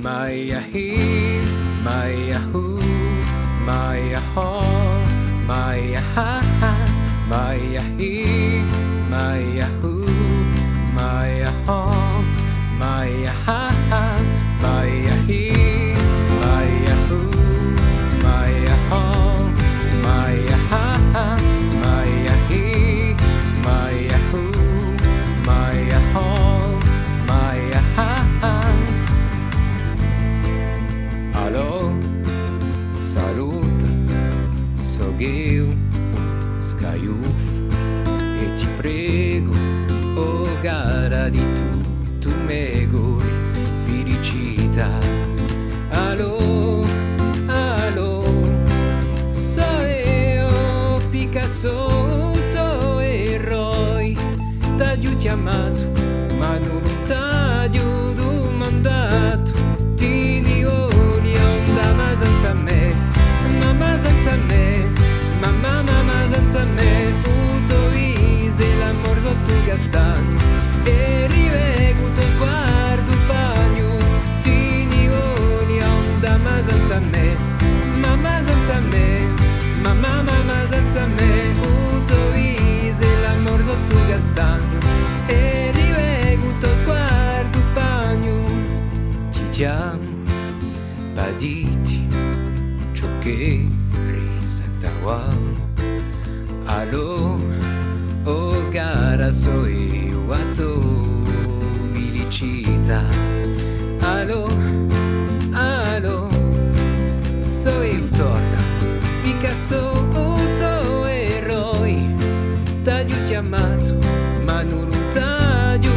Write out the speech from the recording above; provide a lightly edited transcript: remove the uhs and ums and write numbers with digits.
Maya hi, Maya hu, Maya ho, Maya ha ha, Maya hi, Maya hu, Maya ho, Maya ha ha, Maya hi, Maya hu, Maya ho, Maya ha ha, Maya hi, Maya hu, Maya ho, Maya ha ha. Alô, saluta, sou eu, Skyuf, e ti prego, oh gara di tu me gori, felicità. Alô, alô, sou eu, Picasso, tuo eroe, t'ho chiamato, ma non t'ho domandato, ti dico senza me, mamma senza me, mamma senza me, tutto vise l'amor sotto castagno e riveguto sguardo pagno, ti dico di onda ma senza me, mamma senza me, mamma senza me, tutto vise l'amor sotto castagno e riveguto sguardo pagno, ci chiamo baditi che risetta allo o gara so io a tu felicità allo so io torna Picasso tuo eroe t'ho chiamato ma non t'ho